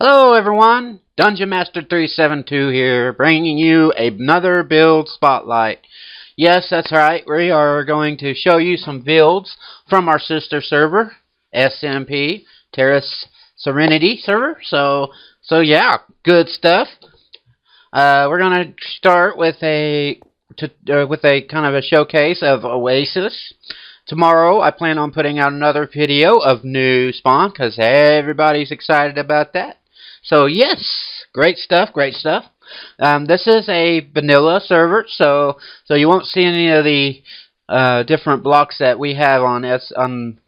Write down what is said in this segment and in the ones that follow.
Hello everyone, Dungeon Master 372 here, bringing you another build spotlight. Yes, that's right, we are going to show you some builds from our sister server, SMP, Terris Serenity server. So yeah, good stuff. We're going to start with a kind of a showcase of Oasis. Tomorrow, I plan on putting out another video of new spawn because everybody's excited about that. So yes, great stuff, great stuff. This is a vanilla server, so you won't see any of the different blocks that we have on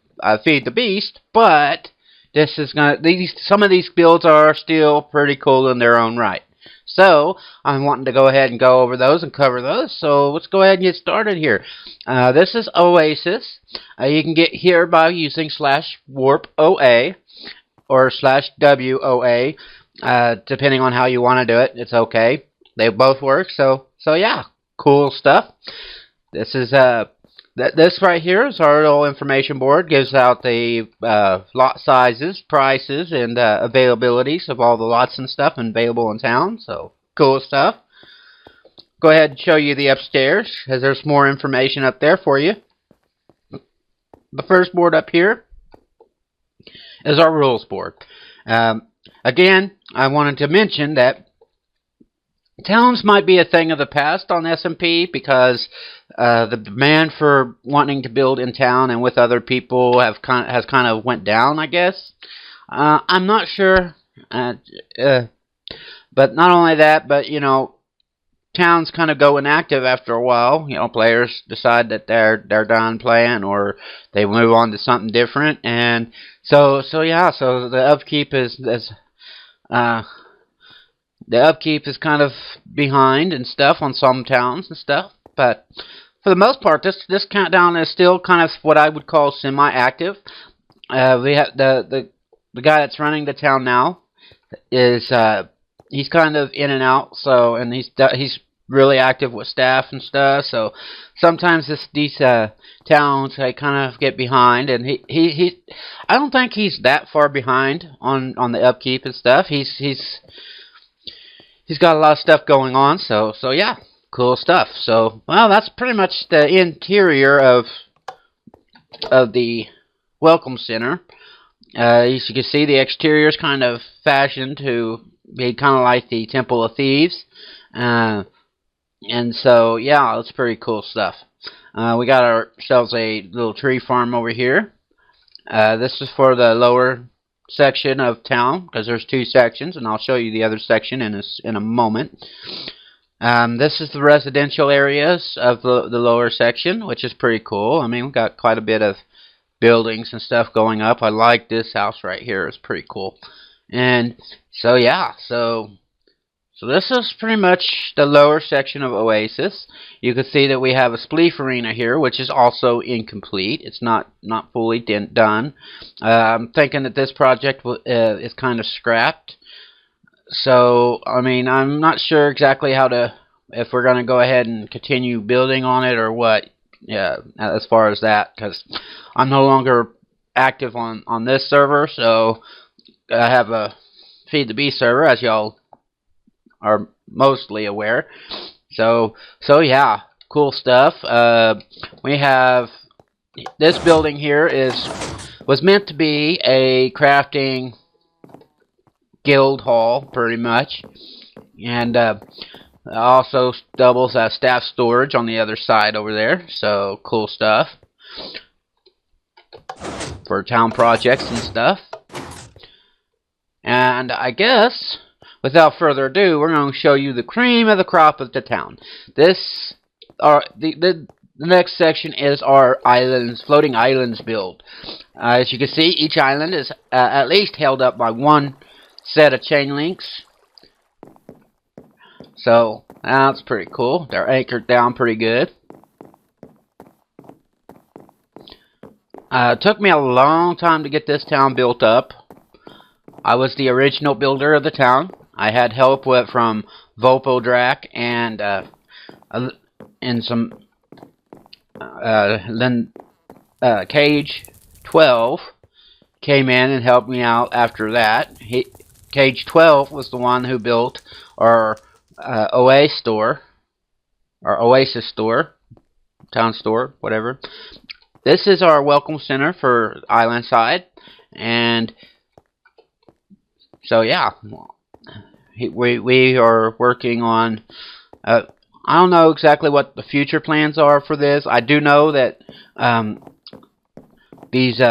Feed the Beast, but this is some of these builds are still pretty cool in their own right. So I'm wanting to go ahead and go over those and cover those. So let's go ahead and get started here. This is Oasis. You can get here by using /warp-OA or /WOA, depending on how you want to do it. It's okay. They both work. So yeah, cool stuff. This is this right here is our little information board. Gives out the lot sizes, prices, and availabilities of all the lots and stuff available in town. So cool stuff. Go ahead and show you the upstairs, as there's more information up there for you. The first board up here is our rules board. Again, I wanted to mention that towns might be a thing of the past on SMP because the demand for wanting to build in town and with other people has kind of went down, I guess. I'm not sure, but not only that, but you know, towns kind of go inactive after a while. You know, players decide that they're done playing, or they move on to something different, and so yeah. So the upkeep is kind of behind and stuff on some towns and stuff. But for the most part, this countdown is still kind of what I would call semi-active. We have the guy that's running the town now is he's kind of in and out. So and he's really active with staff and stuff. So sometimes these towns they kind of get behind, and he I don't think he's that far behind on the upkeep and stuff. He's got a lot of stuff going on. So yeah, cool stuff. So well, that's pretty much the interior of the Welcome Center. As you can see, the exterior is kind of fashioned to be kind of like the Temple of Thieves. And so, yeah, it's pretty cool stuff. We got ourselves a little tree farm over here. This is for the lower section of town, because there's two sections, and I'll show you the other section in a moment. This is the residential areas of the lower section, which is pretty cool. I mean, we've got quite a bit of buildings and stuff going up. I like this house right here. It's pretty cool. And so, yeah, so this is pretty much the lower section of Oasis. You can see that we have a Spleef Arena here, which is also incomplete. It's not fully done. I'm thinking that this project is kind of scrapped. So, I mean, I'm not sure exactly if we're going to go ahead and continue building on it or what. Yeah, as far as that, because I'm no longer active on this server. So, I have a Feed the Beast server, as y'all are mostly aware. So yeah, cool stuff. We have this building here was meant to be a crafting guild hall, pretty much, and also doubles as staff storage on the other side over there. So cool stuff for town projects and stuff. And I guess, without further ado, we're going to show you the cream of the crop of the town. The next section is our floating islands build. As you can see, each island is at least held up by one set of chain links. So that's pretty cool. They're anchored down pretty good. It took me a long time to get this town built up. I was the original builder of the town. I had help from Volpodrak and some Cage 12 came in and helped me out after that. Cage 12 was the one who built our Oasis store, town store, whatever. This is our welcome center for Island Side, and so yeah, we are working on. I don't know exactly what the future plans are for this. I do know that these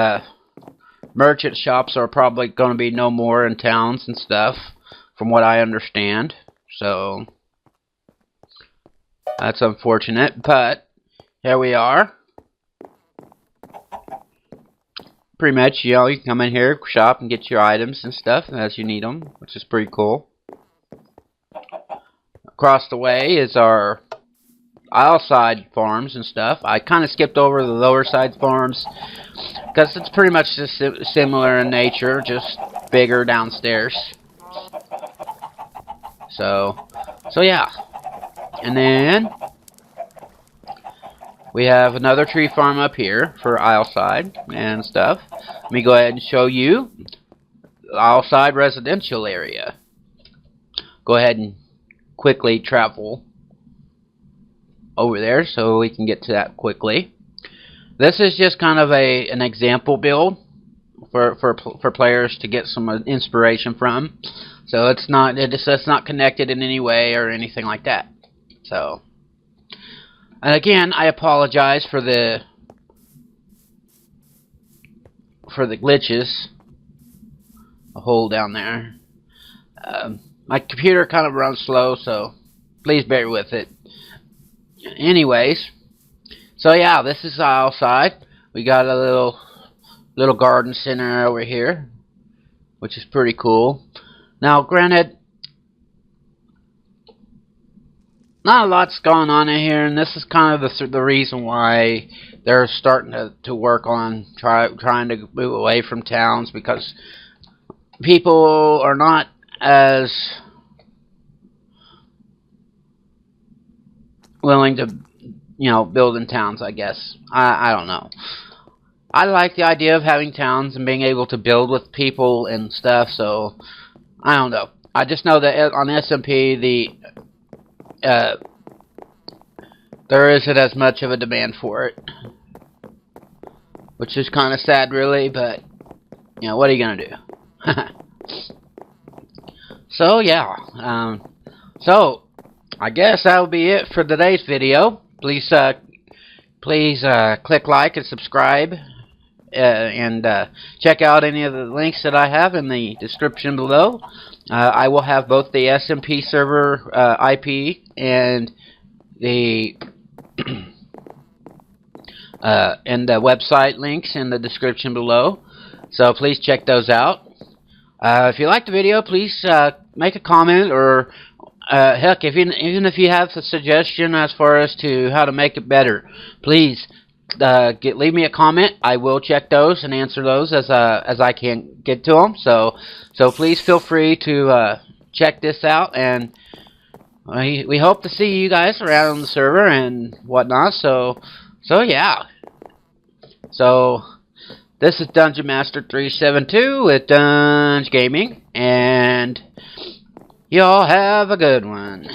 merchant shops are probably going to be no more in towns and stuff, from what I understand. So that's unfortunate, but here we are. Pretty much, you know, you can come in here, shop, and get your items and stuff as you need them, which is pretty cool. Across the way is our Isle Side farms and stuff. I kind of skipped over the lower side farms because it's pretty much just similar in nature, just bigger downstairs. So yeah. And then we have another tree farm up here for Isle Side and stuff. Let me go ahead and show you the Isle Side residential area. Go ahead and quickly travel over there so we can get to that quickly. This is just kind of an example build for players to get some inspiration from. So it's not connected in any way or anything like that. So, and again, I apologize for the glitches. A hole down there. My computer kind of runs slow, so please bear with it. Anyways, so yeah, this is Isle Side. We got a little garden center over here, which is pretty cool. Now, granted, not a lot's going on in here, and this is kind of the reason why they're starting to work on trying to move away from towns, because people are not as willing to, you know, build in towns, I guess. I don't know. I like the idea of having towns and being able to build with people and stuff, so I don't know. I just know that on SMP there isn't as much of a demand for it, which is kind of sad, really, but you know, what are you gonna do? So yeah, so I guess that'll be it for today's video. Please click like and subscribe, and check out any of the links that I have in the description below. I will have both the SMP server IP and the website links in the description below. So please check those out. If you liked the video, please make a comment, or heck, even if you have a suggestion as far as to how to make it better, please leave me a comment. I will check those and answer those as I can get to them. So please feel free to check this out, and we hope to see you guys around on the server and whatnot. So yeah. So this is Dungeon Master 372 with Dunge Gaming, and y'all have a good one.